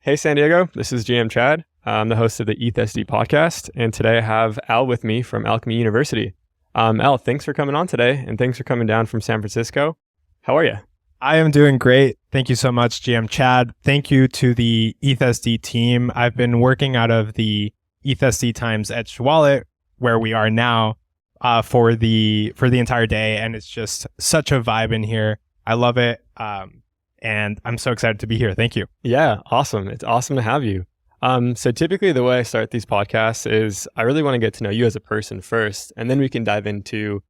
Hey, San Diego. This is GM Chad. I'm the host of the ETH SD Podcast, and today I have Al with me from Alchemy University. Al, thanks for coming on today, and thanks for coming down from San Francisco. How are you? I am doing great. Thank you so much, GM Chad. Thank you to the ETH SD team. I've been working out of the ETH SD times Edge wallet, where we are now, for the entire day, and it's just such a vibe in here. I love it. And I'm so excited to be here. Thank you. Yeah, awesome. It's awesome to have you. So typically the way I start these podcasts is I really want to get to know you as a person first, and then we can dive into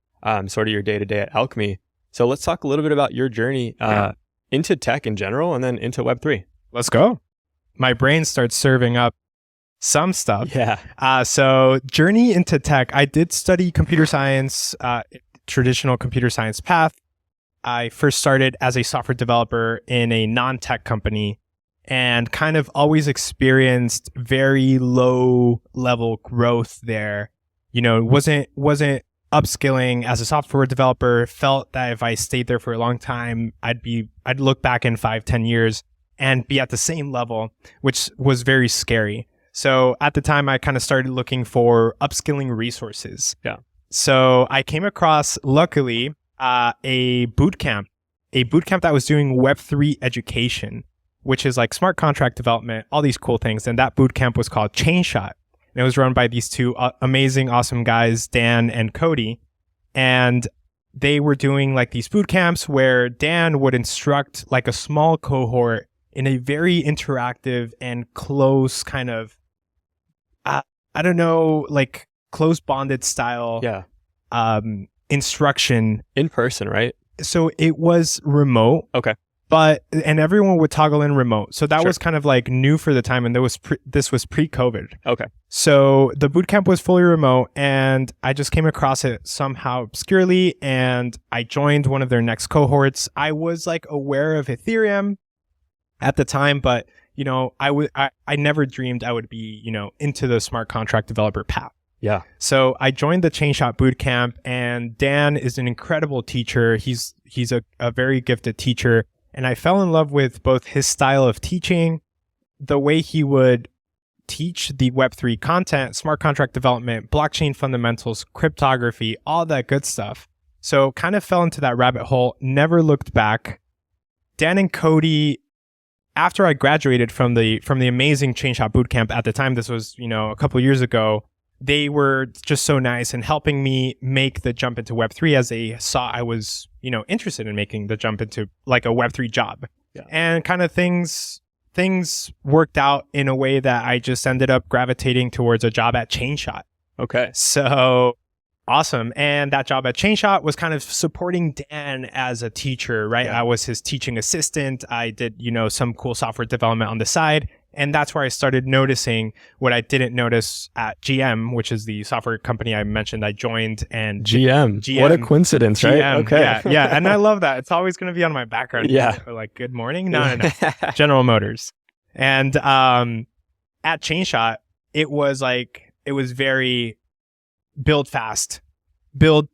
sort of your day-to-day at Alchemy. So let's talk a little bit about your journey into tech in general and then into Web3. Let's go. My brain starts serving up some stuff. Yeah. So journey into tech. I did study computer science, traditional computer science path. I first started as a software developer in a non-tech company and kind of always experienced very low level growth there. You know, wasn't upskilling as a software developer. Felt that if I stayed there for a long time, I'd look back in 5-10 years and be at the same level, which was very scary. So at the time, I kind of started looking for upskilling resources. Yeah. So I came across, luckily, a bootcamp that was doing Web3 education, which is like smart contract development, all these cool things. And that bootcamp was called Chainshot. And it was run by these two amazing, awesome guys, Dan and Cody. And they were doing like these bootcamps where Dan would instruct like a small cohort in a very interactive and close kind of, like close bonded style. Yeah. Instruction In person, right? So it was remote. Okay. And everyone would toggle in remote. So that Sure. was kind of like new for the time. And this was pre-COVID. Okay. So the bootcamp was fully remote and I just came across it somehow obscurely and I joined one of their next cohorts. I was like aware of Ethereum at the time, but you know, I never dreamed I would be, you know, into the smart contract developer path. Yeah. So I joined the Chainshot Bootcamp and Dan is an incredible teacher. He's a very gifted teacher. And I fell in love with both his style of teaching, the way he would teach the Web3 content, smart contract development, blockchain fundamentals, cryptography, all that good stuff. So kind of fell into that rabbit hole, never looked back. Dan and Cody, after I graduated from the amazing Chainshot Bootcamp at the time, this was, you know, a couple years ago, they were just so nice in helping me make the jump into Web3 as they saw I was, you know, interested in making the jump into like a Web3 job. Yeah. And kind of things worked out in a way that I just ended up gravitating towards a job at Chainshot. Okay. So awesome. And that job at Chainshot was kind of supporting Dan as a teacher, right? Yeah. I was his teaching assistant. I did, you know, some cool software development on the side. And that's where I started noticing what I didn't notice at GM, which is the software company I mentioned I joined. And GM. What a coincidence, right? Okay. Yeah. And I love that. It's always going to be on my background. Yeah. Like, good morning. No. General Motors. And at Chainshot, it was very build fast, build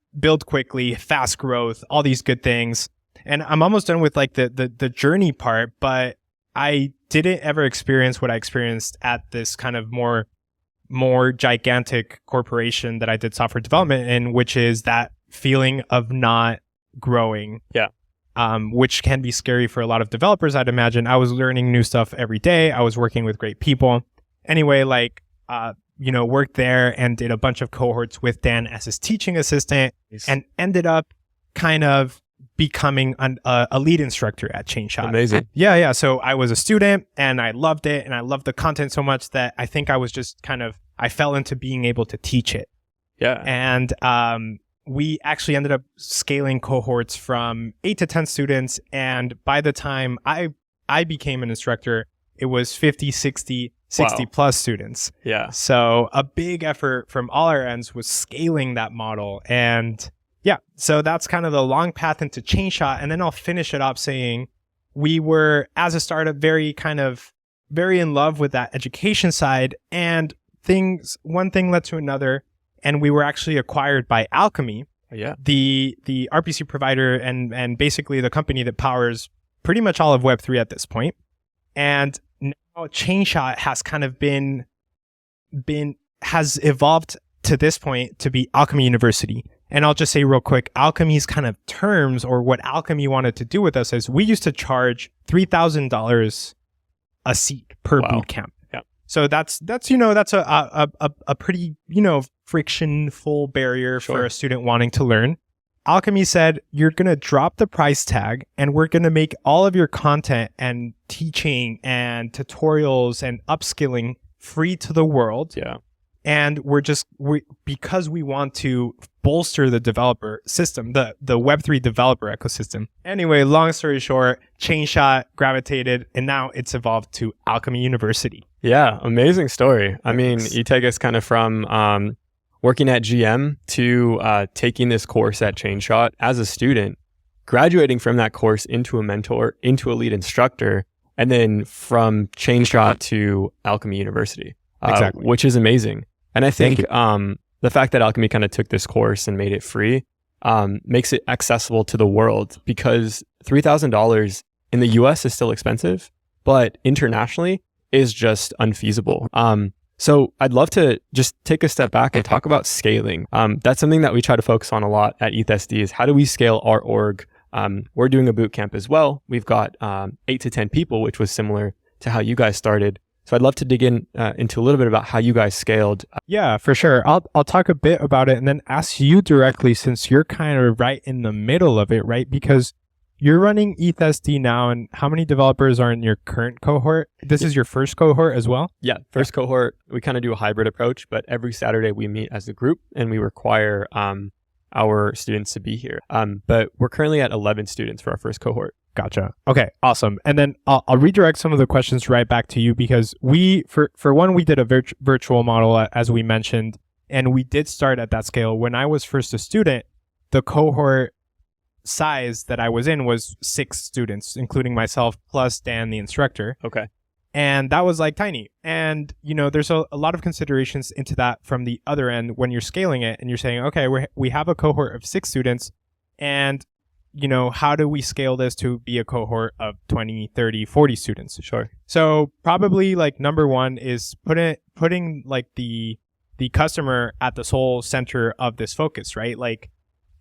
quickly, fast growth, all these good things. And I'm almost done with like the journey part, but I didn't ever experience what I experienced at this kind of more gigantic corporation that I did software development in, which is that feeling of not growing. Yeah. Which can be scary for a lot of developers, I'd imagine. I was learning new stuff every day. I was working with great people. Anyway, worked there and did a bunch of cohorts with Dan as his teaching assistant. Nice. And ended up kind of becoming a lead instructor at Chainshot. Amazing. Yeah. So I was a student and I loved it and I loved the content so much that I think I was just I fell into being able to teach it. Yeah. And we actually ended up scaling cohorts from 8 to 10 students. And by the time I became an instructor, it was 50, 60 plus students. Yeah. So a big effort from all our ends was scaling that model. And yeah, so that's kind of the long path into Chainshot. And then I'll finish it up saying we were, as a startup, very in love with that education side. And one thing led to another. And we were actually acquired by Alchemy, the RPC provider and basically the company that powers pretty much all of Web3 at this point. And Chainshot has kind of has evolved to this point to be Alchemy University. And I'll just say real quick, Alchemy's kind of terms, or what Alchemy wanted to do with us, is we used to charge $3,000 a seat per bootcamp. Yeah. So that's a pretty, frictionful barrier for a student wanting to learn. Alchemy said, you're going to drop the price tag and we're going to make all of your content and teaching and tutorials and upskilling free to the world. Yeah. And because we want to bolster the developer system, the Web3 developer ecosystem. Anyway, long story short, Chainshot gravitated, and now it's evolved to Alchemy University. Yeah, amazing story. I mean, you take us kind of from working at GM to taking this course at Chainshot as a student, graduating from that course into a mentor, into a lead instructor, and then from Chainshot to Alchemy University, Exactly. Which is amazing. And I think the fact that Alchemy kind of took this course and made it free makes it accessible to the world, because $3,000 in the US is still expensive, but internationally is just unfeasible. So I'd love to just take a step back and talk about scaling. That's something that we try to focus on a lot at ETH SD, is how do we scale our org? We're doing a bootcamp as well. We've got 8 to 10 people, which was similar to how you guys started. So I'd love to dig into a little bit about how you guys scaled. Yeah, for sure. I'll talk a bit about it and then ask you directly, since you're kind of right in the middle of it, right? Because you're running ETH SD now, and how many developers are in your current cohort? This is your first cohort as well? Yeah, first cohort. We kind of do a hybrid approach, but every Saturday we meet as a group and we require our students to be here. But we're currently at 11 students for our first cohort. Gotcha. Okay, awesome. And then I'll redirect some of the questions right back to you, because we, for one, we did a virtual model, as we mentioned, and we did start at that scale. When I was first a student, the cohort size that I was in was 6 students, including myself, plus Dan, the instructor. Okay. And that was like tiny. And, there's a lot of considerations into that from the other end when you're scaling it and you're saying, okay, we have a cohort of 6 students, and how do we scale this to be a cohort of 20, 30, 40 students? Sure. So probably like number one is putting like the customer at the sole center of this focus, right? Like,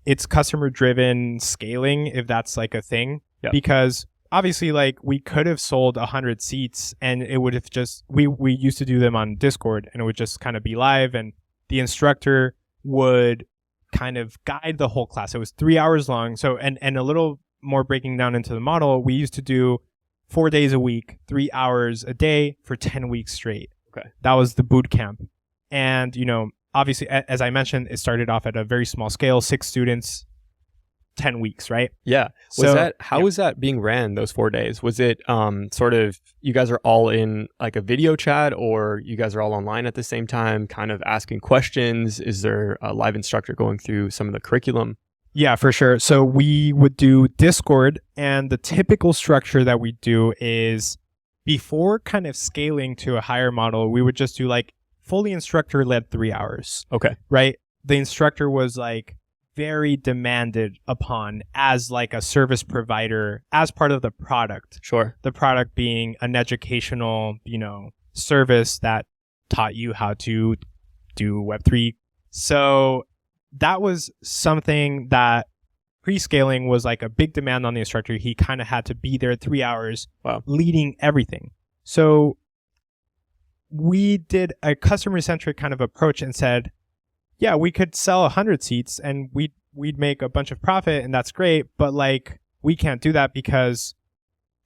it's customer driven scaling, if that's like a thing. Yep. Because obviously, like, we could have sold 100 seats and it would have just, we used to do them on Discord, and it would just kind of be live, and the instructor would kind of guide the whole class. It was 3 hours long. So, and a little more breaking down into the model, we used to do 4 days a week, 3 hours a day for 10 weeks straight. Okay. That was the boot camp. And, obviously, as I mentioned, it started off at a very small scale, 6 students, 10 weeks, right? Yeah. How was that being ran those 4 days? Was it sort of, you guys are all in like a video chat, or you guys are all online at the same time, kind of asking questions? Is there a live instructor going through some of the curriculum? Yeah, for sure. So we would do Discord, and the typical structure that we do is, before kind of scaling to a higher model, we would just do like fully instructor led 3 hours. Okay. Right? The instructor was like very demanded upon as like a service provider, as part of the product. Sure. The product being an educational, service that taught you how to do Web3. So that was something that pre-scaling was like a big demand on the instructor. He kind of had to be there 3 hours, leading everything. So we did a customer-centric kind of approach and said, yeah, we could sell 100 seats and we'd make a bunch of profit, and that's great, but like, we can't do that, because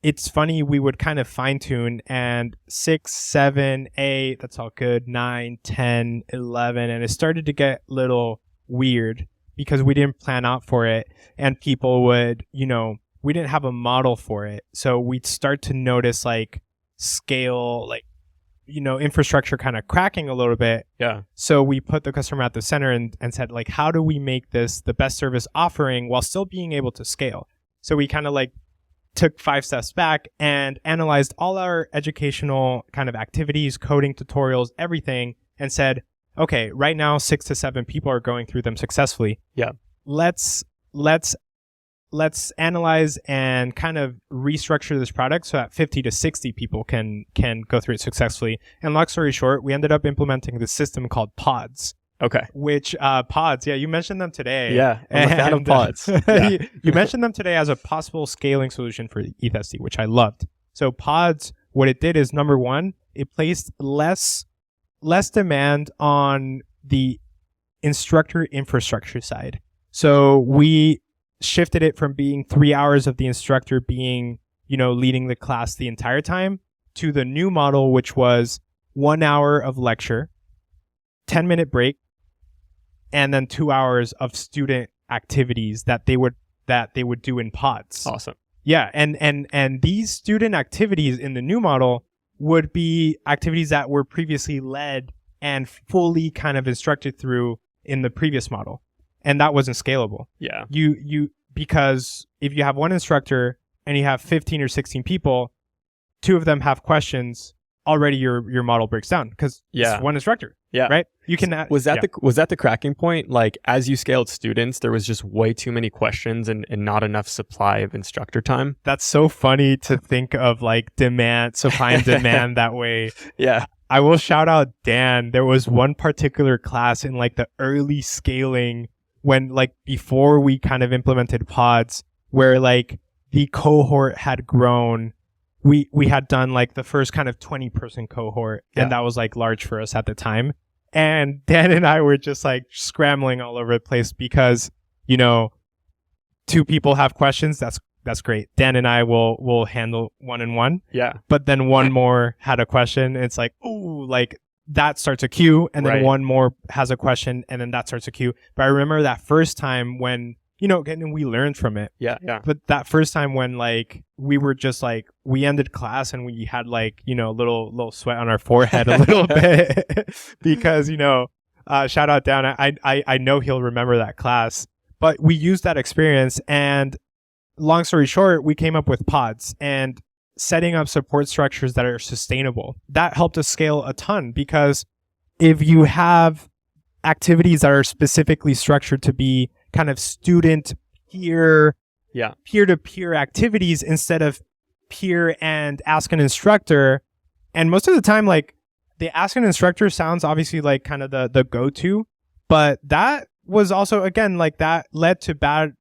it's funny, we would kind of fine tune, and 6, 7, 8, that's all good, 9, 10, 11, and it started to get a little weird because we didn't plan out for it, and people would, we didn't have a model for it. So we'd start to notice like scale, like, infrastructure kind of cracking a little bit. Yeah. So we put the customer at the center and said, like, how do we make this the best service offering while still being able to scale? So we kind of like took 5 steps back and analyzed all our educational kind of activities, coding tutorials, everything, and said, okay, right now 6 to 7 people are going through them successfully. Yeah. Let's let's analyze and kind of restructure this product so that 50 to 60 people can go through it successfully. And long story short, we ended up implementing this system called pods. Okay. Which pods, you mentioned them today. Yeah, I'm a fan of pods. Yeah. you mentioned them today as a possible scaling solution for ETH SD, which I loved. So pods, what it did is, number one, it placed less demand on the instructor infrastructure side. So we shifted it from being 3 hours of the instructor being, leading the class the entire time to the new model, which was 1 hour of lecture, 10-minute break, and then 2 hours of student activities that they would do in pods. Awesome. Yeah, and these student activities in the new model would be activities that were previously led and fully kind of instructed through in the previous model. And that wasn't scalable. Yeah. Because if you have one instructor and you have 15 or 16 people, 2 of them have questions, already your model breaks down because it's one instructor. Yeah. Right? You can was that the cracking point? Like, as you scaled students, there was just way too many questions and not enough supply of instructor time. That's so funny to think of, like, supply and demand that way. Yeah. I will shout out Dan. There was one particular class in like the early scaling when, like, before we kind of implemented pods, where like the cohort had grown. We had done like the first kind of 20-person cohort, and that was like large for us at the time. And Dan and I were just like scrambling all over the place because, 2 people have questions. That's great. Dan and I will handle 1-on-1. Yeah. But then one more had a question. And it's like, ooh, like that starts a queue. And then one more has a question, and then that starts a queue. But I remember that first time when, and we learned from it. Yeah. Yeah. But that first time when like we were just like, we ended class and we had like, a little sweat on our forehead a little bit because, shout out Dan. I know he'll remember that class, but we used that experience, and long story short, we came up with pods and setting up support structures that are sustainable. That helped us scale a ton, because if you have activities that are specifically structured to be kind of student peer-to-peer activities instead of peer and ask an instructor. And most of the time, like, the ask an instructor sounds obviously like kind of the go-to, but that was also, again, like that led to bad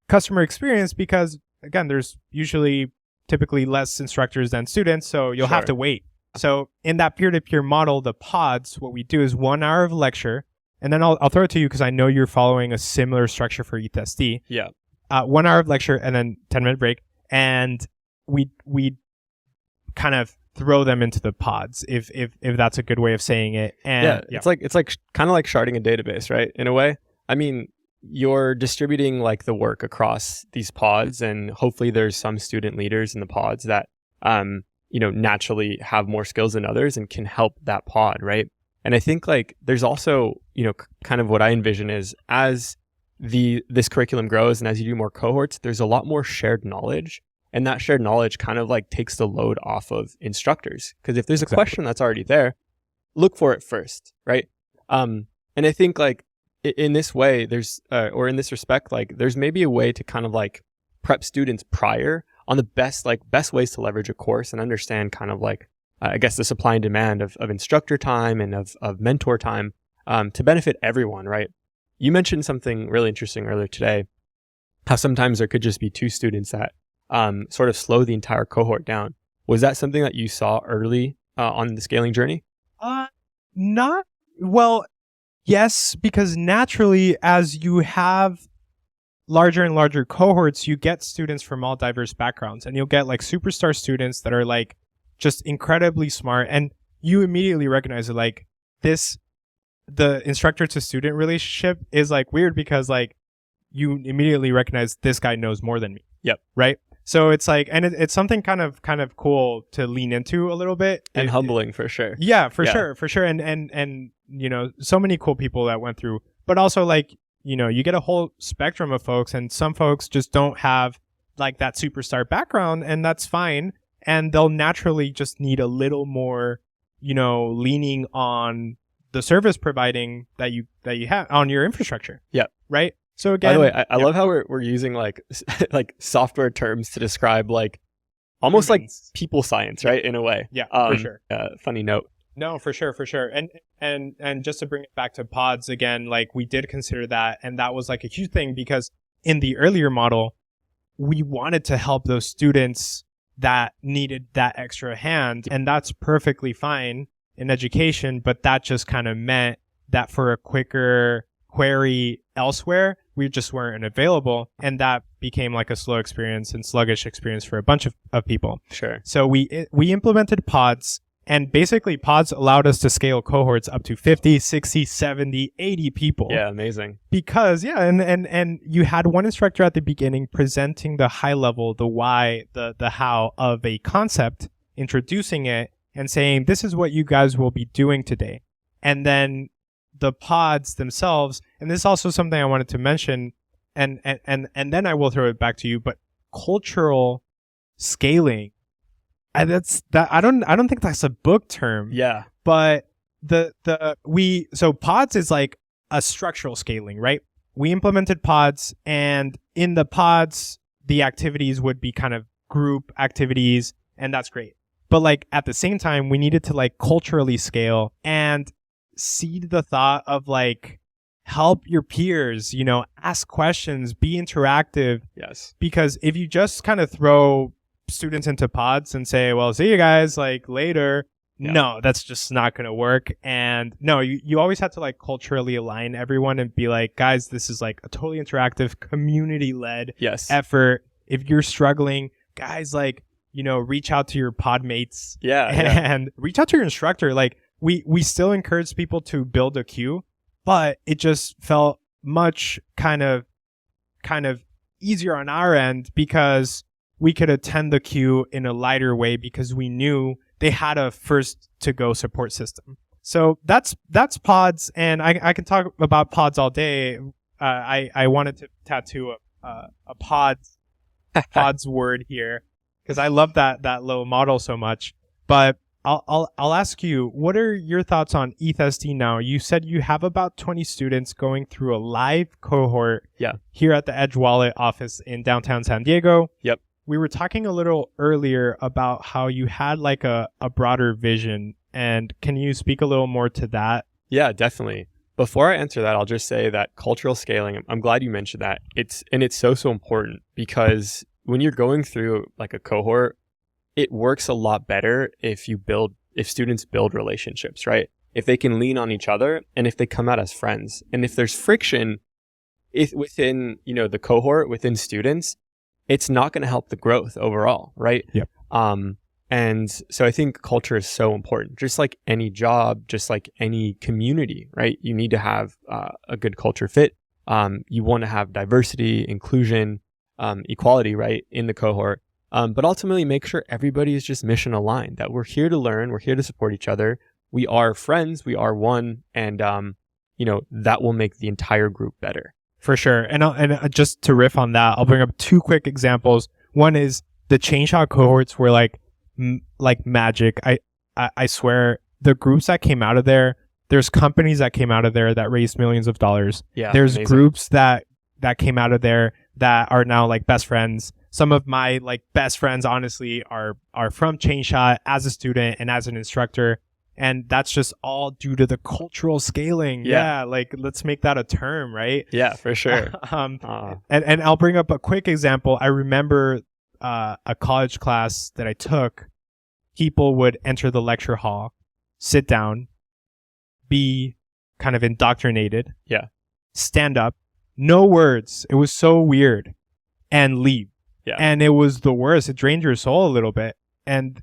customer experience because, again, there's typically less instructors than students, so you'll have to wait. So in that peer-to-peer model, the pods, what we do is 1 hour of lecture, and then I'll throw it to you because I know you're following a similar structure for ETH SD. Yeah. 1 hour of lecture and then 10-minute break, and we kind of throw them into the pods, if that's a good way of saying it. And it's like kind of like sharding a database, right? In a way. I mean, you're distributing like the work across these pods, and hopefully there's some student leaders in the pods that naturally have more skills than others and can help that pod, right? And I think like there's also, kind of what I envision is as this curriculum grows and as you do more cohorts, there's a lot more shared knowledge, and that shared knowledge kind of like takes the load off of instructors, because if there's a question that's already there, look for it first, right? And I think like in this way, there's or in this respect, like there's maybe a way to kind of like prep students prior on the best ways to leverage a course and understand kind of like I guess the supply and demand of instructor time and of mentor time to benefit everyone, right? You mentioned something really interesting earlier today, how sometimes there could just be 2 students that sort of slow the entire cohort down. Was that something that you saw early on the scaling journey? Not well. Yes, because naturally, as you have larger and larger cohorts, you get students from all diverse backgrounds, and you'll get like superstar students that are like just incredibly smart, and you immediately recognize it. Like the instructor to student relationship is like weird because like you immediately recognize this guy knows more than me. Yep. Right. So it's like, and it's something kind of cool to lean into a little bit, and humbling for sure. Yeah, for sure. And so many cool people that went through, but also like, you get a whole spectrum of folks, and some folks just don't have like that superstar background, and that's fine. And they'll naturally just need a little more, leaning on the service providing that you have on your infrastructure. Yeah. Right. So By again, the way, I love how we're using like like software terms to describe like almost like people science, right? In a way. Yeah, for sure. Funny note. No, for sure. And just to bring it back to pods again, like we did consider that, and that was like a huge thing because in the earlier model, we wanted to help those students that needed that extra hand, and that's perfectly fine in education, but that just kind of meant that for a quicker query elsewhere, we just weren't available, and that became like a slow experience and sluggish experience for a bunch of people. Sure. So we implemented pods, and basically pods allowed us to scale cohorts up to 50, 60, 70, 80 people. Yeah, amazing. Because and you had one instructor at the beginning presenting the high level, the why, the how of a concept, introducing it and saying, this is what you guys will be doing today. And then the pods themselves, and this is also something I wanted to mention, and then I will throw it back to you, but cultural scaling. I don't think that's a book term. Yeah. But so pods is like a structural scaling, right? We implemented pods, and in the pods, the activities would be kind of group activities, and that's great. But like at the same time, we needed to like culturally scale and seed the thought of like help your peers, ask questions, be interactive. Yes. Because if you just kind of throw students into pods and say, well, see you guys like later. Yeah. No, that's just not going to work. And no, you always have to like culturally align everyone and be like, guys, this is like a totally interactive community-led effort. If you're struggling, guys, like, reach out to your pod mates and reach out to your instructor. Like we still encourage people to build a queue, but it just felt much kind of easier on our end because we could attend the queue in a lighter way because we knew they had a first to go support system. So that's pods, and I can talk about pods all day. I wanted to tattoo a pods word here because I love that little model so much. But I'll ask you, what are your thoughts on ETH SD now? You said you have about 20 students going through a live cohort here at the Edge Wallet office in downtown San Diego. Yep. We were talking a little earlier about how you had like a broader vision, and can you speak a little more to that? Yeah, definitely. Before I answer that, I'll just say that cultural scaling, I'm glad you mentioned that. It's so important because when you're going through like a cohort, it works a lot better if students build relationships, right? If they can lean on each other and if they come out as friends. And if there's friction within, the cohort, within students, it's not going to help the growth overall, right? Yep. And so I think culture is so important, just like any job, just like any community, right? You need to have a good culture fit. You want to have diversity, inclusion, equality, right, in the cohort. But ultimately make sure everybody is just mission aligned, that we're here to learn, we're here to support each other. We are friends, we are one, and that will make the entire group better. For sure. And just to riff on that, I'll bring up two quick examples. One is the Chainshot cohorts were like magic. I swear the groups that came out of there's companies that came out of there that raised millions of dollars. Yeah. There's amazing. Groups that came out of there that are now like best friends. Some of my like best friends, honestly, are from Chainshot as a student and as an instructor. And that's just all due to the cultural scaling. Yeah. Like let's make that a term, right? Yeah, for sure. And I'll bring up a quick example. I remember a college class that I took. People would enter the lecture hall, sit down, be kind of indoctrinated. Yeah. Stand up, no words. It was so weird, and leave. Yeah. And it was the worst. It drained your soul a little bit. And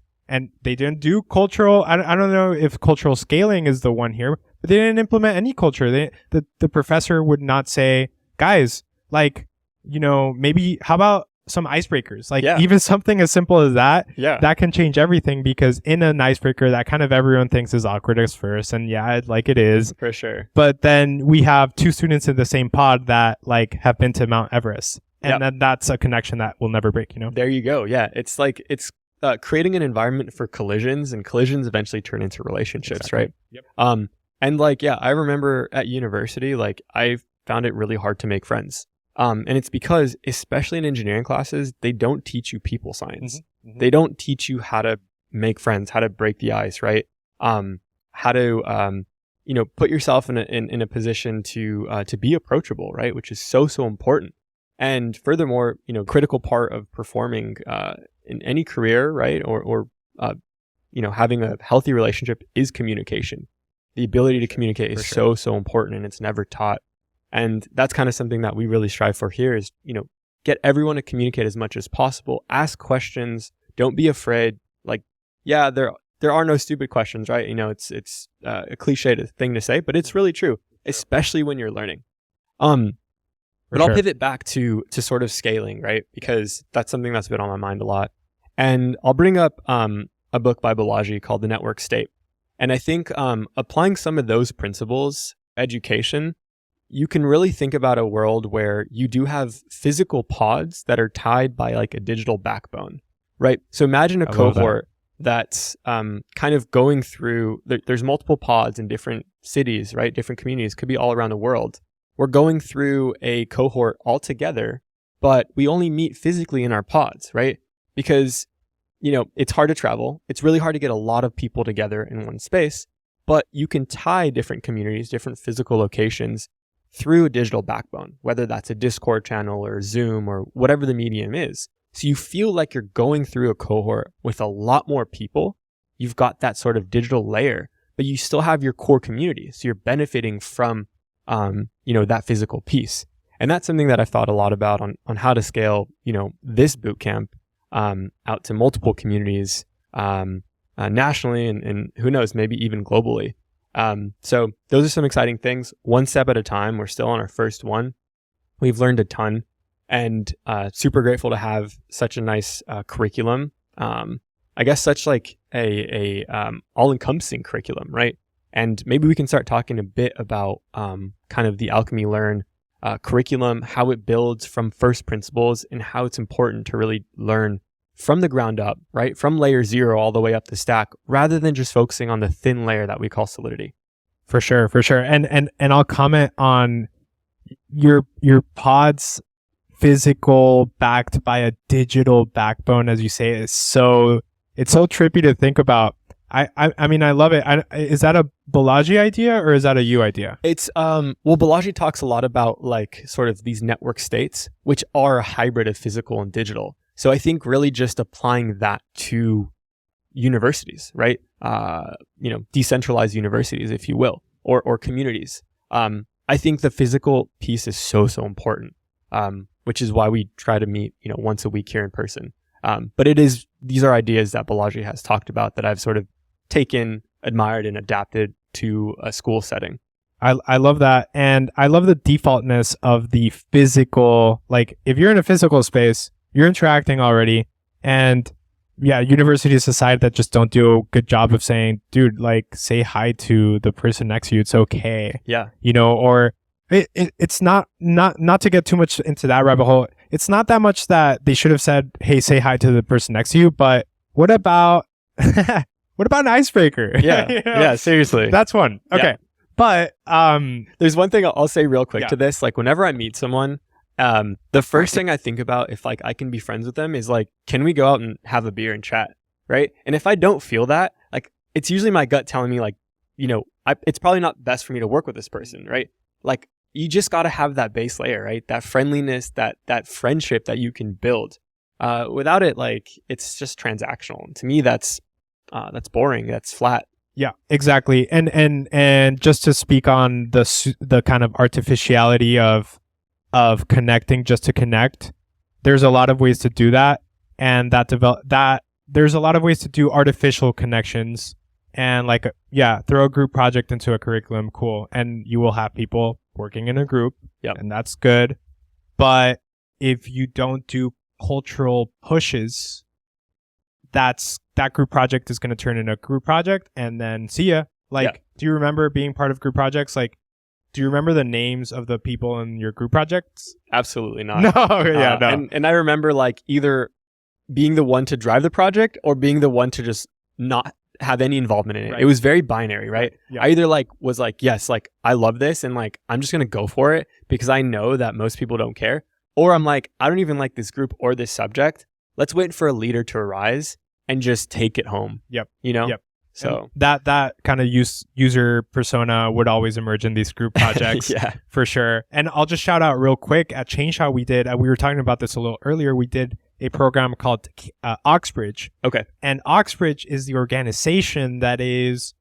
they didn't do cultural. I don't know if cultural scaling is the one here, but they didn't implement any culture. The professor would not say, guys, like, maybe how about some icebreakers? Like even something as simple as that, that can change everything, because in an icebreaker that kind of everyone thinks is awkward at first. And it is. For sure. But then we have two students in the same pod that like have been to Mount Everest. And then that's a connection that will never break, There you go. Yeah. It's like, it's creating an environment for collisions, and collisions eventually turn into relationships, right? Yep. And like, I remember at university, like I found it really hard to make friends. And it's because, especially in engineering classes, they don't teach you people science. They don't teach you how to make friends, how to break the ice, right? How to, put yourself in a position to be approachable, right? Which is so important. And furthermore, critical part of performing in any career, right? Or having a healthy relationship is communication. The ability to communicate is so important, and it's never taught. And that's kind of something that we really strive for here is, get everyone to communicate as much as possible. Ask questions. Don't be afraid. Like, yeah, there are no stupid questions, right? It's a cliche thing to say, but it's really true, especially when you're learning. But I'll pivot back to sort of scaling, right? Because that's something that's been on my mind a lot. And I'll bring up a book by Balaji called The Network State. And I think applying some of those principles, education, you can really think about a world where you do have physical pods that are tied by like a digital backbone, right? So imagine a cohort that's kind of going through, there's multiple pods in different cities, right? Different communities, could be all around the world. We're going through a cohort all together, but we only meet physically in our pods, right? Because, it's hard to travel. It's really hard to get a lot of people together in one space, but you can tie different communities, different physical locations through a digital backbone, whether that's a Discord channel or Zoom or whatever the medium is. So you feel like you're going through a cohort with a lot more people. You've got that sort of digital layer, but you still have your core community. So you're benefiting from, that physical piece. And that's something that I've thought a lot about on how to scale, this bootcamp out to multiple communities nationally and who knows, maybe even globally. So those are some exciting things. One step at a time. We're still on our first one. We've learned a ton. And super grateful to have such a nice curriculum. I guess such like a all-encompassing curriculum, right? And maybe we can start talking a bit about kind of the Alchemy Learn curriculum, how it builds from first principles, and how it's important to really learn from the ground up, right? From layer 0 all the way up the stack, rather than just focusing on the thin layer that we call Solidity. For sure. And I'll comment on your pods. Physical backed by a digital backbone, as you say, it's so trippy to think about. I mean, I love it. Is that a Balaji idea or is that a you idea? It's Balaji talks a lot about like sort of these network states, which are a hybrid of physical and digital. So I think really just applying that to universities, right? Decentralized universities, if you will, or communities. I think the physical piece is so important. Which is why we try to meet, once a week here in person. But these are ideas that Balaji has talked about that I've sort of taken, admired, and adapted to a school setting. I love that. And I love the defaultness of the physical, like if you're in a physical space, you're interacting already. And yeah, universities aside that just don't do a good job of saying, dude, like say hi to the person next to you. It's okay. Yeah. Or it's not to get too much into that rabbit hole. It's not that much that they should have said, hey, say hi to the person next to you. But what about an icebreaker? Yeah. Yeah, seriously. That's one. Okay. Yeah. But there's one thing I'll say real quick to this. Like whenever I meet someone, the first thing I think about if like I can be friends with them is like, can we go out and have a beer and chat? Right. And if I don't feel that, like it's usually my gut telling me like, it's probably not best for me to work with this person. Right. Like, you just got to have that base layer, right? That friendliness, that friendship that you can build. Without it, like it's just transactional. And to me, that's boring. That's flat. Yeah, exactly. And just to speak on the kind of artificiality of connecting just to connect, there's a lot of ways to do that, and there's a lot of ways to do artificial connections. And like, throw a group project into a curriculum, cool, and you will have people working in a group, and that's good. But if you don't do cultural pushes, that group project is going to turn into a group project, and then see ya. Like, do you remember being part of group projects? Like, do you remember the names of the people in your group projects? Absolutely not. No. And I remember like either being the one to drive the project or being the one to just not have any involvement in it. Right. It was very binary, right? Yeah. I either was yes, I love this and I'm just going to go for it because I know that most people don't care. Or I'm I don't even like this group or this subject. Let's wait for a leader to arise and just take it home. Yep. Yep. So that kind of user persona would always emerge in these group projects. Yeah. For sure. And I'll just shout out real quick at Chainshot, we were talking about this a little earlier. We did a program called Oxbridge. Okay. And Oxbridge is the organization that is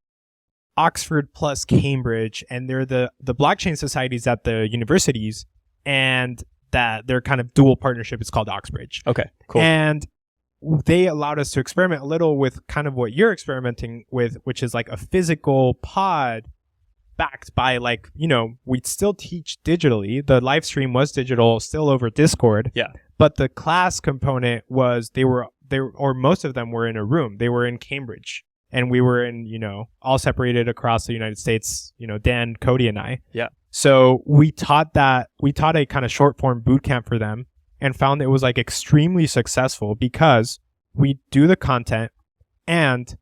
Oxford plus Cambridge, and they're the blockchain societies at the universities, and that their kind of dual partnership is called Oxbridge. Okay, cool. And they allowed us to experiment a little with kind of what you're experimenting with, which is a physical pod backed by we'd still teach digitally. The live stream was digital, still over Discord. Yeah. But the class component was most of them were in a room. They were in Cambridge, and we were in, all separated across the United States, Dan, Cody, and I. Yeah. So we taught a kind of short form boot camp for them and found it was extremely successful because we do the content and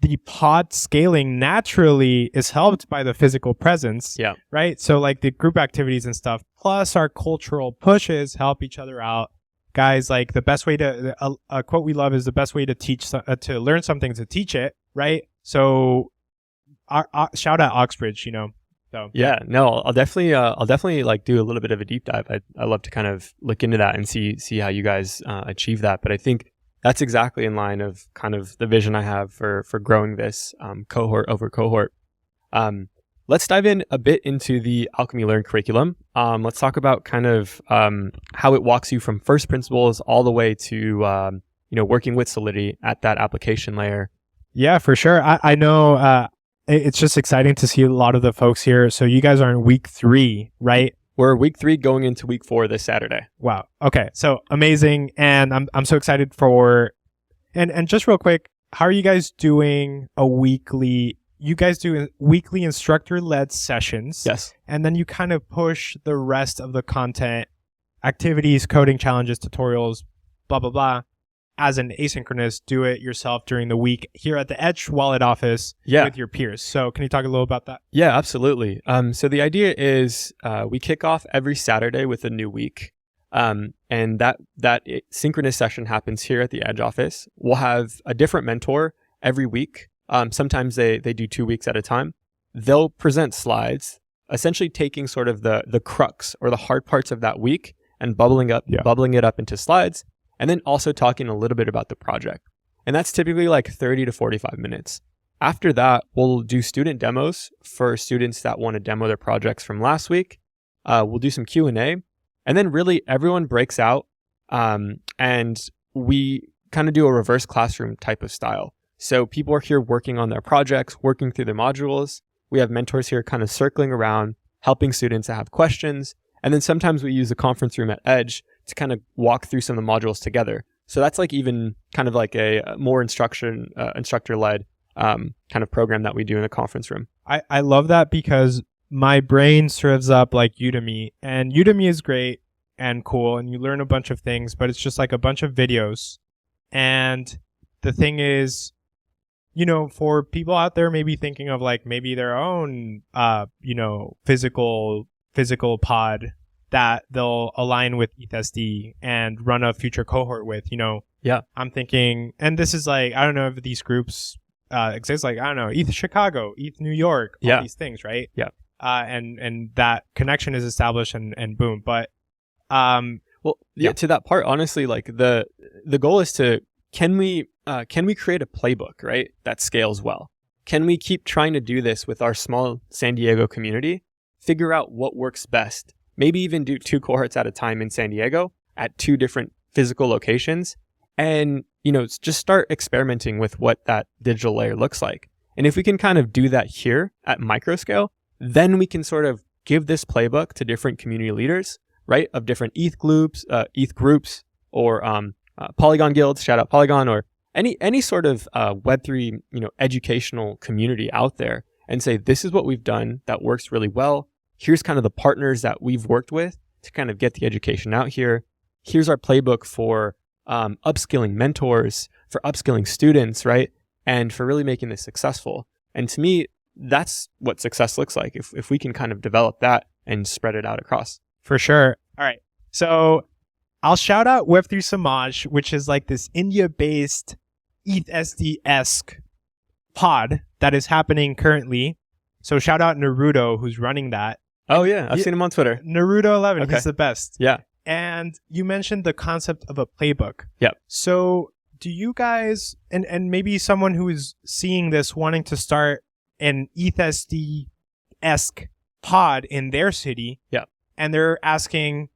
the pod scaling naturally is helped by the physical presence. Yeah. Right. So the group activities and stuff, plus our cultural pushes help each other out. Guys, the best way to, a quote we love is the best way to to learn something is to teach it. Right. So shout out Oxbridge, So yeah, no, I'll definitely do a little bit of a deep dive. I love to kind of look into that and see how you guys achieve that. But I think that's exactly in line of kind of the vision I have for growing this cohort over cohort. Let's dive in a bit into the Alchemy Learn curriculum. Let's talk about kind of how it walks you from first principles all the way to working with Solidity at that application layer. Yeah, for sure. I know. It's just exciting to see a lot of the folks here. So you guys are in week 3, right? We're week 3 going into week 4 this Saturday. Wow. Okay. So amazing. And I'm so excited for, and just real quick, how are you guys doing you guys do weekly instructor-led sessions. Yes. And then you kind of push the rest of the content, activities, coding challenges, tutorials, blah, blah, blah, as an asynchronous do it yourself during the week here at the Edge Wallet office with your peers. So can you talk a little about that? Yeah, absolutely. So the idea is we kick off every Saturday with a new week. And that synchronous session happens here at the Edge office. We'll have a different mentor every week. Sometimes they do 2 weeks at a time. They'll present slides, essentially taking sort of the crux or the hard parts of that week and bubbling it up into slides. And then also talking a little bit about the project. And that's typically 30 to 45 minutes. After that, we'll do student demos for students that want to demo their projects from last week. We'll do some Q&A. And then really everyone breaks out and we kind of do a reverse classroom type of style. So people are here working on their projects, working through their modules. We have mentors here kind of circling around, helping students that have questions. And then sometimes we use the conference room at Edge to kind of walk through some of the modules together. So that's even kind of a more instructor-led kind of program that we do in the conference room. I love that because my brain serves up like Udemy, and Udemy is great and cool, and you learn a bunch of things, but it's just a bunch of videos. And the thing is, for people out there maybe thinking of maybe their own, physical pod that they'll align with ETH SD and run a future cohort with, Yeah. I'm thinking, and this is I don't know if these groups exist, I don't know, ETH Chicago, ETH New York, all these things, right? Yeah. And that connection is established and boom. But, to that part, honestly, the goal is can we create a playbook, right? That scales well? Can we keep trying to do this with our small San Diego community? Figure out what works best. Maybe even do 2 cohorts at a time in San Diego at 2 different physical locations and, just start experimenting with what that digital layer looks like. And if we can kind of do that here at micro scale, then we can sort of give this playbook to different community leaders, right? Of different ETH groups, or Polygon guilds, shout out Polygon, or any sort of Web3, educational community out there and say, this is what we've done that works really well. Here's kind of the partners that we've worked with to kind of get the education out here. Here's our playbook for upskilling mentors, for upskilling students, right? and for really making this successful. And to me, that's what success looks like if we can kind of develop that and spread it out across. For sure. All right. So I'll shout out Web3 Samaj, which is like this India-based ETH SD-esque pod that is happening currently. So shout out Naruto, who's running that. Oh yeah, I've seen him on Twitter. Naruto 11, Okay. he's the best. Yeah. And you mentioned the concept of a playbook. Yep. So do you guys, and maybe someone who is seeing this wanting to start an ETH SD-esque pod in their city, Yep. and they're asking,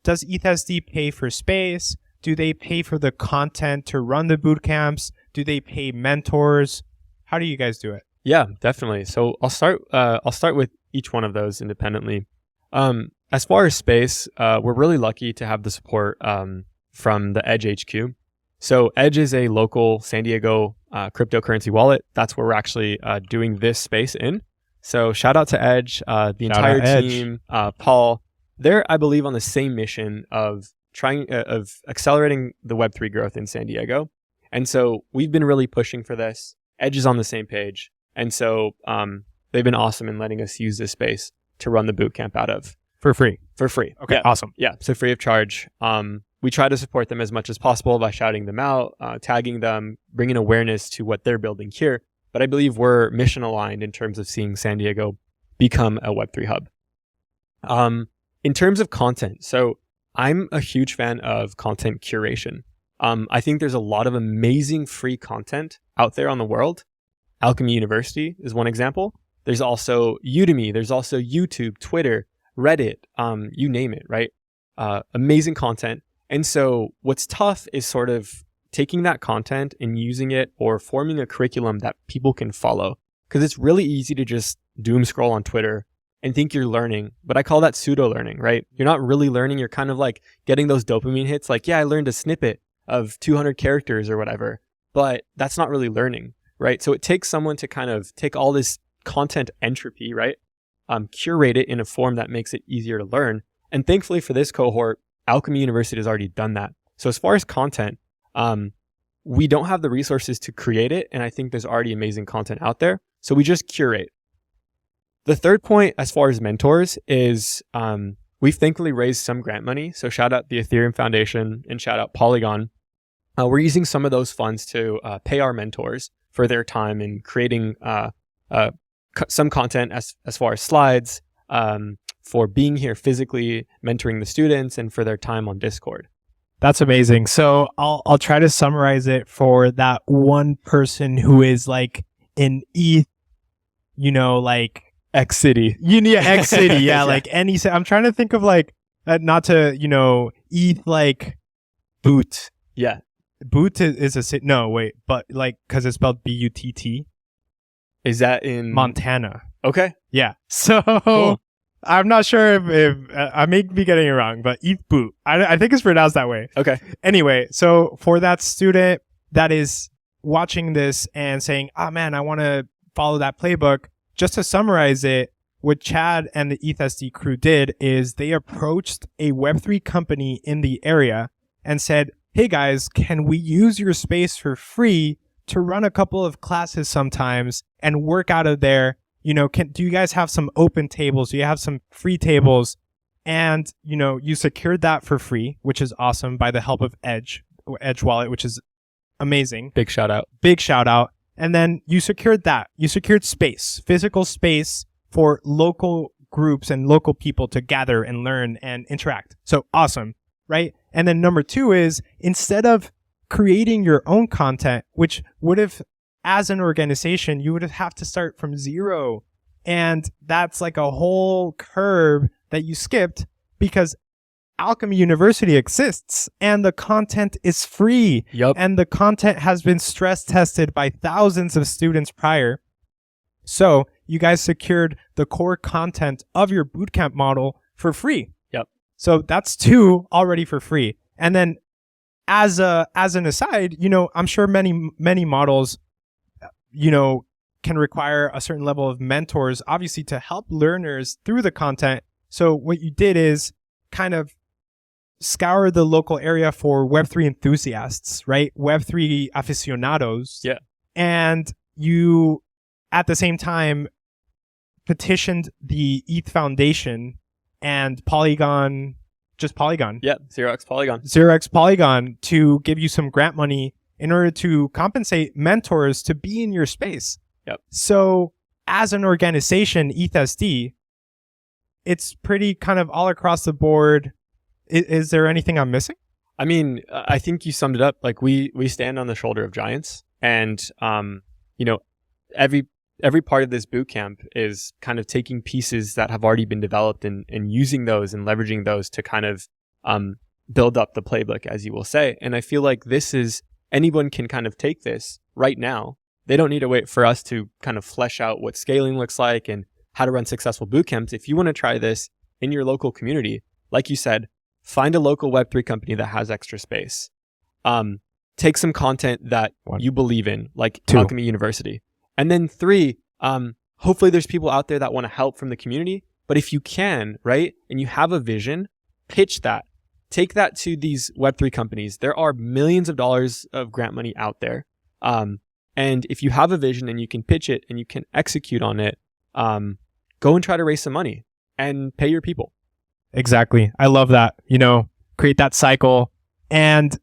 does ETH SD pay for space? Do they pay for the content to run the boot camps? Do they pay mentors? How do you guys do it? Yeah, definitely. So I'll start with each one of those independently. As far as space, we're really lucky to have the support from the Edge HQ. So Edge is a local San Diego cryptocurrency wallet. That's where we're actually doing this space in. So shout out to Edge, the entire team, Paul. They're, I believe, on the same mission of accelerating the Web3 growth in San Diego. And so we've been really pushing for this. Edge is on the same page. And so they've been awesome in letting us use this space to run the bootcamp out of. For free. For free. Okay, Yeah. awesome. Yeah, so free of charge. We try to support them as much as possible by shouting them out, tagging them, bringing awareness to what they're building here. But I believe we're mission aligned in terms of seeing San Diego become a Web3 hub. In terms of content, so I'm a huge fan of content curation. I think there's a lot of amazing free content out there on the world. Alchemy University is one example. There's also Udemy. There's also YouTube, Twitter, Reddit, you name it, right? Amazing content. And so what's tough is sort of taking that content and using it or forming a curriculum that people can follow. Because it's really easy to just doom scroll on Twitter and think you're learning, but I call that pseudo learning, right? You're not really learning. You're kind of like getting those dopamine hits. Like, yeah, I learned a snippet of 200 characters or whatever, but that's not really learning, right? So it takes someone to kind of take all this content entropy, right? Curate it in a form that makes it easier to learn. And thankfully for this cohort, Alchemy University has already done that. So as far as content, we don't have the resources to create it. And I think there's already amazing content out there. So we just curate. The third point, as far as mentors, is we've thankfully raised some grant money. So shout out the Ethereum Foundation and shout out Polygon. We're using some of those funds to pay our mentors for their time in creating some content as far as slides, for being here physically, mentoring the students, and for their time on Discord. That's amazing. So I'll try to summarize it for that one person who is like in ETH, like X City. X City. Yeah, Yeah. like any. I'm trying to think of like not to ETH like boot. Yeah. Boot is a city. No, wait, but like because it's spelled BUTT. Is that in Montana? Okay. Yeah. So Cool. I'm not sure if I may be getting it wrong, but ETH boot. I think it's pronounced that way. Okay. Anyway, so for that student that is watching this and saying, "Oh man, I want to follow that playbook," just to summarize it, what Chad and the ETH SD crew did is they approached a Web3 company in the area and said, "Hey guys, can we use your space for free to run a couple of classes sometimes and work out of there? Do you guys have some open tables? Do you have some free tables?" And, you secured that for free, which is awesome, by the help of Edge wallet, which is amazing. Big shout out. Big shout out. And then you secured that. You secured space, physical space for local groups and local people to gather and learn and interact. So awesome, right? And then number 2 is instead of creating your own content, which would have, as an organization, you would have to start from zero. And that's like a whole curve that you skipped because Alchemy University exists and the content is free. Yep. And the content has been stress tested by thousands of students prior. So you guys secured the core content of your bootcamp model for free. Yep. So that's 2 already for free. And then as an aside, I'm sure many models, can require a certain level of mentors, obviously, to help learners through the content. So what you did is kind of scour the local area for Web3 enthusiasts, right? Web3 aficionados. Yeah. and you at the same time petitioned the ETH Foundation and Polygon, just Polygon. Yeah, 0x Polygon. 0x Polygon to give you some grant money in order to compensate mentors to be in your space. Yep. So as an organization, ETH SD, it's pretty kind of all across the board. Is there anything I'm missing? I mean, I think you summed it up. Like we stand on the shoulder of giants, and you know, every part of this bootcamp is kind of taking pieces that have already been developed and using those and leveraging those to kind of build up the playbook, as you will say. And I feel like this is, anyone can kind of take this right now. They don't need to wait for us to kind of flesh out what scaling looks like and how to run successful bootcamps. If you want to try this in your local community, like you said, find a local Web3 company that has extra space. Take some content that you believe in, like 2, Alchemy University. And then 3, hopefully there's people out there that want to help from the community. But if you can, right, and you have a vision, pitch that. Take that to these Web3 companies. There are millions of dollars of grant money out there. And if you have a vision and you can pitch it and you can execute on it, go and try to raise some money and pay your people. Exactly. I love that. Create that cycle. And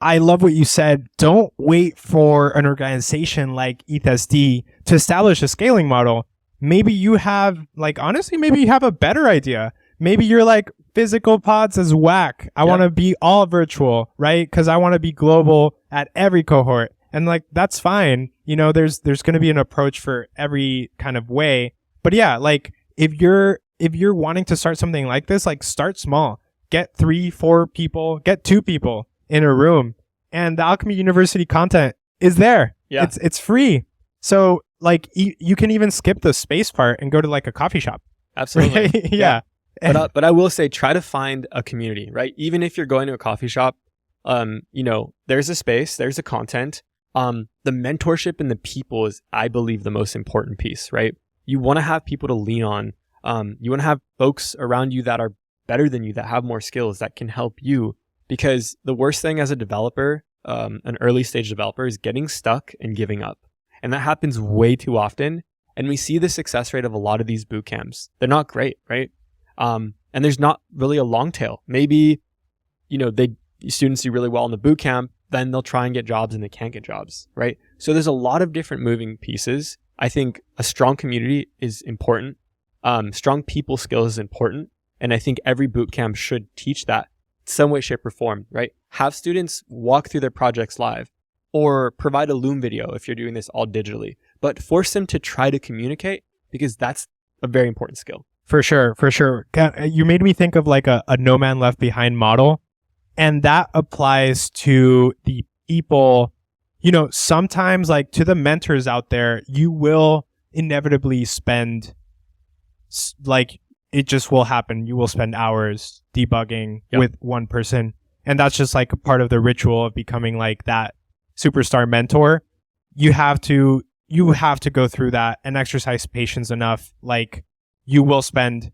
I love what you said. Don't wait for an organization like ETH SD to establish a scaling model. Maybe you have, honestly, maybe you have a better idea. Maybe you're like, physical pods is whack. I want to be all virtual, right? Because I want to be global at every cohort. And that's fine. There's going to be an approach for every kind of way. But yeah, if you're wanting to start something like this, start small. Get 3, 4 people, get 2 people in a room, and the Alchemy University content is there. Yeah. It's free. So you can even skip the space part and go to a coffee shop. Absolutely. Right? Yeah. But I will say, try to find a community, right? Even if you're going to a coffee shop, there's a space, there's a content. The mentorship and the people is, I believe, the most important piece, right? You want to have people to lean on. You want to have folks around you that are better than you, that have more skills, that can help you. Because the worst thing as a developer, an early stage developer, is getting stuck and giving up. And that happens way too often. And we see the success rate of a lot of these boot camps. They're not great, right? And there's not really a long tail. Maybe, students do really well in the boot camp, then they'll try and get jobs and they can't get jobs, right? So there's a lot of different moving pieces. I think a strong community is important. Strong people skills is important. And I think every bootcamp should teach that some way, shape, or form, right? Have students walk through their projects live, or provide a Loom video if you're doing this all digitally, but force them to try to communicate, because that's a very important skill. For sure. You made me think of a No Man Left Behind model. And that applies to the people, sometimes to the mentors out there, you will inevitably spend, it just will happen. You will spend hours debugging with one person. And that's just a part of the ritual of becoming that superstar mentor. You have to go through that and exercise patience enough. You will spend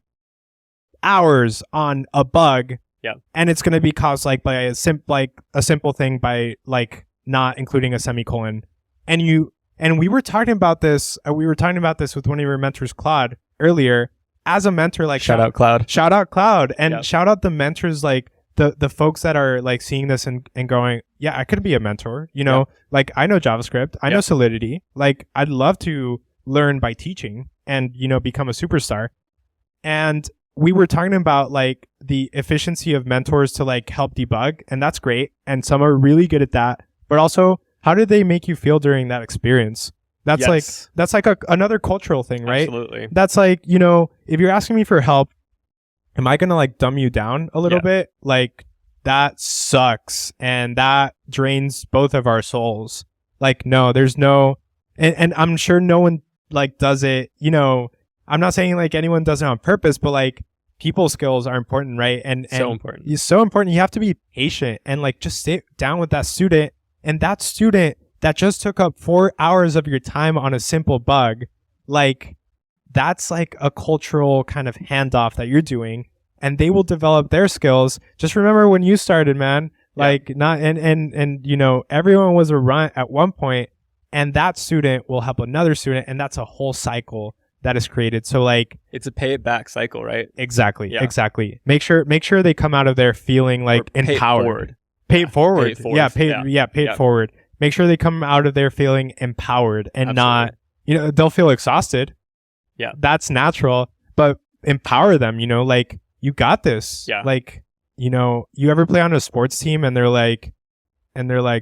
hours on a bug. Yeah. And it's going to be caused by a simple thing by not including a semicolon. And we were talking about this. We were talking about this with one of your mentors, Claude, earlier. As a mentor, shout out Claude, and shout out the mentors, the folks that are seeing this and going, yeah, I could be a mentor. I know JavaScript, I know Solidity. I'd love to learn by teaching and become a superstar. And we were talking about the efficiency of mentors to help debug, and that's great. And some are really good at that. But also, how did they make you feel during that experience? That's that's another cultural thing, right? Absolutely. That's if you're asking me for help, am I gonna dumb you down a little bit? That sucks, and that drains both of our souls. No, there's no, and I'm sure no one does it. I'm not saying anyone does it on purpose, but people skills are important, right? And so important. It's so important. You have to be patient and just sit down with that student, and that student that just took up 4 hours of your time on a simple bug, that's a cultural kind of handoff that you're doing, and they will develop their skills. Just remember when you started, man, everyone was a runt at one point, and that student will help another student, and that's a whole cycle that is created. So like it's a pay it back cycle, right? Exactly. Make sure they come out of there feeling like empowered. Pay it forward. Pay it forward. Make sure they come out of there feeling empowered and not, they'll feel exhausted. Yeah. That's natural, but empower them, like you got this. Yeah. Like, you ever play on a sports team and they're like,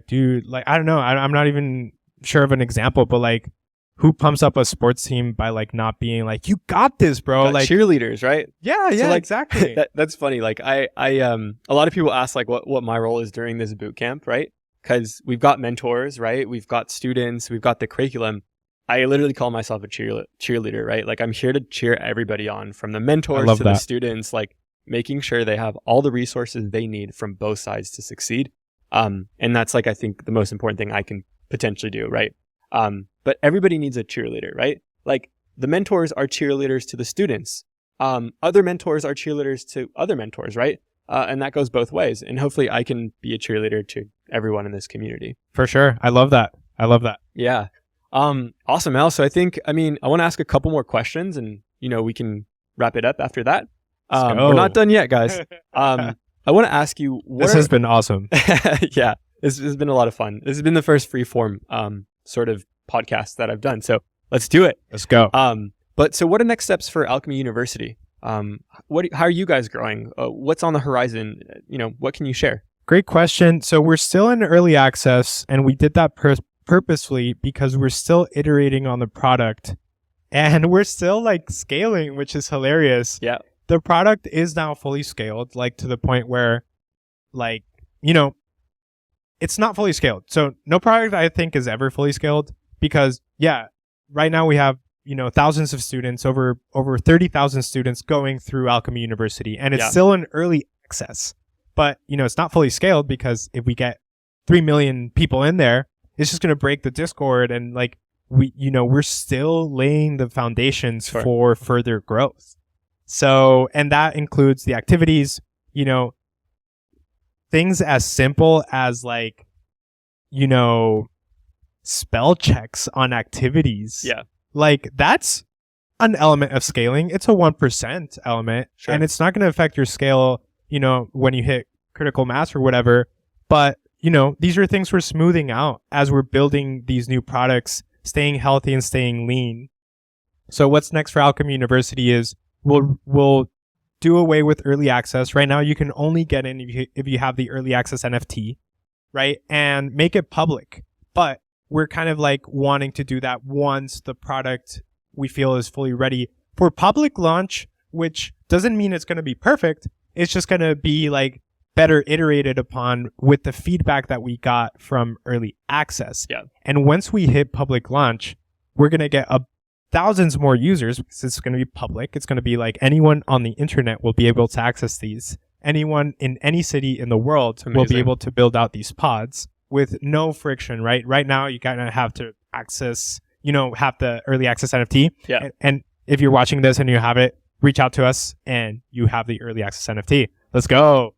dude, like, I don't know. I'm not even sure of an example, but like, who pumps up a sports team by like not being like, you got this, bro? Like cheerleaders, right? Yeah, so like, exactly. That's funny. Like I a lot of people ask like what my role is during this boot camp, right? Because we've got mentors, right? We've got students, we've got the curriculum. I literally call myself a cheerleader, right? Like I'm here to cheer everybody on, from the mentors to the students, like making sure they have all the resources they need from both sides to succeed. And that's like, I think the most important thing I can potentially do, right? But everybody needs a cheerleader, right? Like the mentors are cheerleaders to the students. Other mentors are cheerleaders to other mentors, right? And that goes both ways. And hopefully I can be a cheerleader to everyone in this community. For sure. I love that. Yeah. Awesome, Al. So I want to ask a couple more questions and, we can wrap it up after that. We're not done yet, guys. I want to ask you, this has been awesome. Yeah. This has been a lot of fun. This has been the first free form, sort of podcast that I've done. So let's do it. Let's go. But so what are next steps for Alchemy University? How are you guys growing? What's on the horizon? What can you share? Great question. So we're still in early access, and we did that purposefully because we're still iterating on the product, and we're still like scaling, which is hilarious. Yeah. The product is now fully scaled, like to the point where like, it's not fully scaled. So no product I think is ever fully scaled because right now we have, thousands of students, over 30,000 students going through Alchemy University, and it's still in early access. But, it's not fully scaled because if we get 3 million people in there, it's just going to break the Discord, and like we're still laying the foundations for further growth. So, and that includes the activities, things as simple as like, spell checks on activities. Yeah. Like that's an element of scaling. It's a 1% element, and it's not going to affect your scale, when you hit critical mass or whatever. But, these are things we're smoothing out as we're building these new products, staying healthy and staying lean. So what's next for Alchemy University is we'll do away with early access. Right now, you can only get in if you have the early access NFT, right? And make it public. But we're kind of like wanting to do that once the product we feel is fully ready for public launch, which doesn't mean it's going to be perfect. It's just going to be like better iterated upon with the feedback that we got from early access. Yeah. And once we hit public launch, we're going to get thousands more users because it's going to be public. It's going to be like anyone on the internet will be able to access these. Anyone in any city in the world will be able to build out these pods with no friction, right? Right now, you kind of have to access, have the early access NFT. Yeah. And if you're watching this and you have it, reach out to us and you have the early access NFT. Let's go.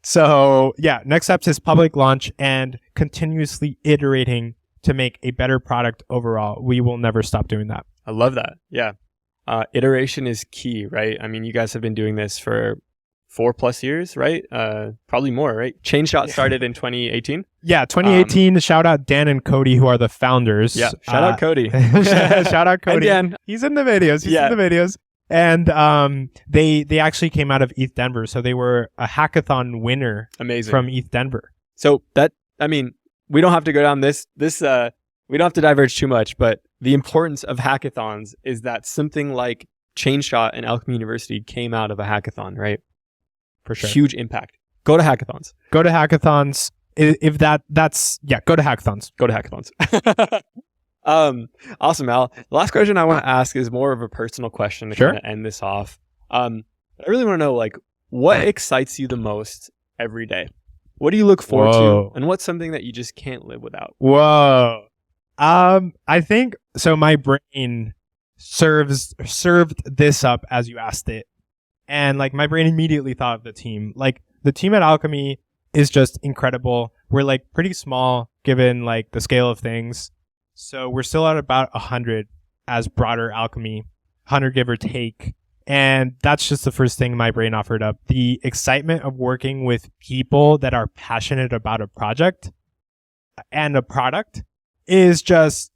So next steps is public launch and continuously iterating to make a better product overall. We will never stop doing that. I love that. Yeah. Iteration is key, right? I mean, you guys have been doing this for 4+ years, right? Probably more, right? Chainshot started in 2018. Yeah, 2018. Shout out Dan and Cody, who are the founders. Yeah, shout out Cody. Shout out Cody. And Dan. He's in the videos. And they actually came out of ETH Denver, so they were a hackathon winner. Amazing. From ETH Denver. So we don't have to go down this. We don't have to diverge too much, but the importance of hackathons is that something like Chainshot and Alchemy University came out of a hackathon, right? For sure. Huge impact. Go to hackathons. Go to hackathons. If that's go to hackathons. Go to hackathons. Awesome, Al. The last question I want to ask is more of a personal question to kind of end this off. I really want to know, like, what excites you the most every day? What do you look forward to? And what's something that you just can't live without? Whoa. I think so. My brain served this up as you asked it. And like my brain immediately thought of the team. Like the team at Alchemy is just incredible. We're like pretty small given like the scale of things. So we're still at about 100 as broader Alchemy, 100 give or take. And that's just the first thing my brain offered up. The excitement of working with people that are passionate about a project and a product is just,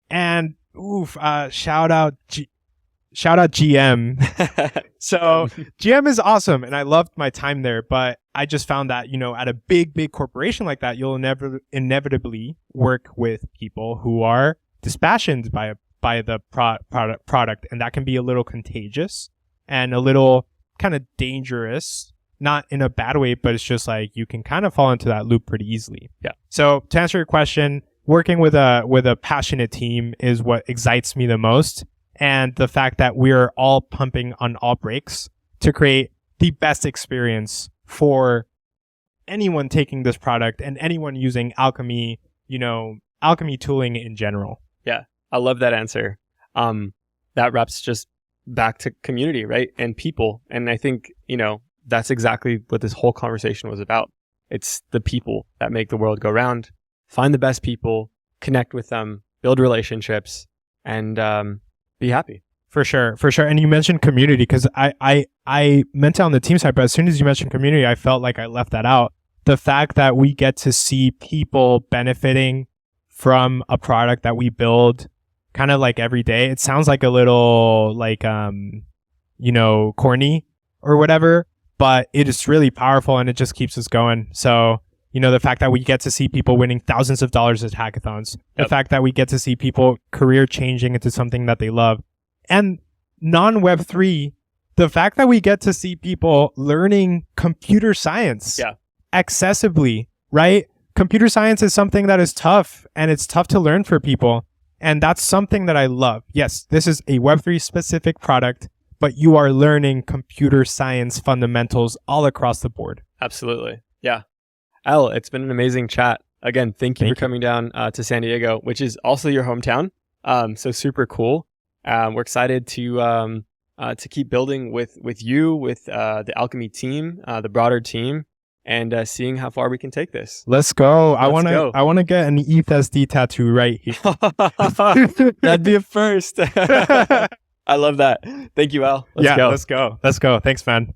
and shout out GM. So GM is awesome. And I loved my time there, but I just found that, at a big corporation like that, you'll inevitably work with people who are dispassionate by the product. And that can be a little contagious and a little kind of dangerous, not in a bad way, but it's just like you can kind of fall into that loop pretty easily. Yeah. So to answer your question, working with a passionate team is what excites me the most. And the fact that we're all pumping on all brakes to create the best experience for anyone taking this product and anyone using Alchemy, Alchemy tooling in general. Yeah, I love that answer. That wraps just back to community, right? And people. And I think, that's exactly what this whole conversation was about. It's the people that make the world go round. Find the best people, connect with them, build relationships, and be happy. For sure. And you mentioned community because I meant it on the team side, but as soon as you mentioned community, I felt like I left that out. The fact that we get to see people benefiting from a product that we build kind of like every day. It sounds like a little like, corny or whatever, but it is really powerful and it just keeps us going. So, the fact that we get to see people winning thousands of dollars at hackathons, the fact that we get to see people career changing into something that they love, and non-Web3, the fact that we get to see people learning computer science accessibly, right? Computer science is something that is tough and it's tough to learn for people. And that's something that I love. Yes, this is a Web3 specific product, but you are learning computer science fundamentals all across the board. Absolutely. Yeah. Al, it's been an amazing chat. Again, thank you for coming down to San Diego, which is also your hometown. So super cool. We're excited to keep building with you, with the Alchemy team, the broader team, and seeing how far we can take this. Let's go. I want to get an ETH SD tattoo right here. That'd be a first. I love that. Thank you, Al. Let's go. Let's go. Thanks, man.